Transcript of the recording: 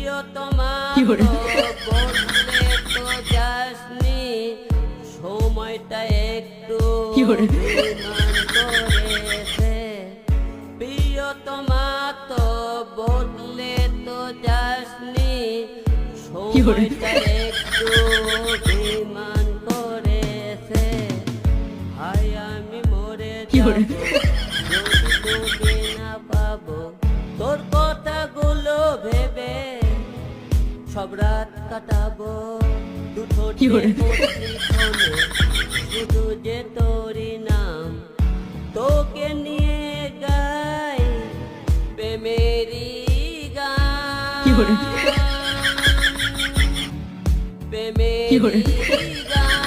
প্রিয়তমা কি করে? বললে তো যাসনি সময়টা একটু কি করে? বিমান করেছে প্রিয়তমা তো বদলে তো যাসনি কি করে? সময়টা একটু বিমান করেছে হায় আমি মরে কি করে? যদি তোকে না পাবো তোর কথাগুলো ভেবে সব রাত কাটাবো দুটো কি করে? শুধু যে তোরই নাম তোকে নিয়ে গাই প্রেমেরই গান কি করে? কি করে? প্রেমেরই গান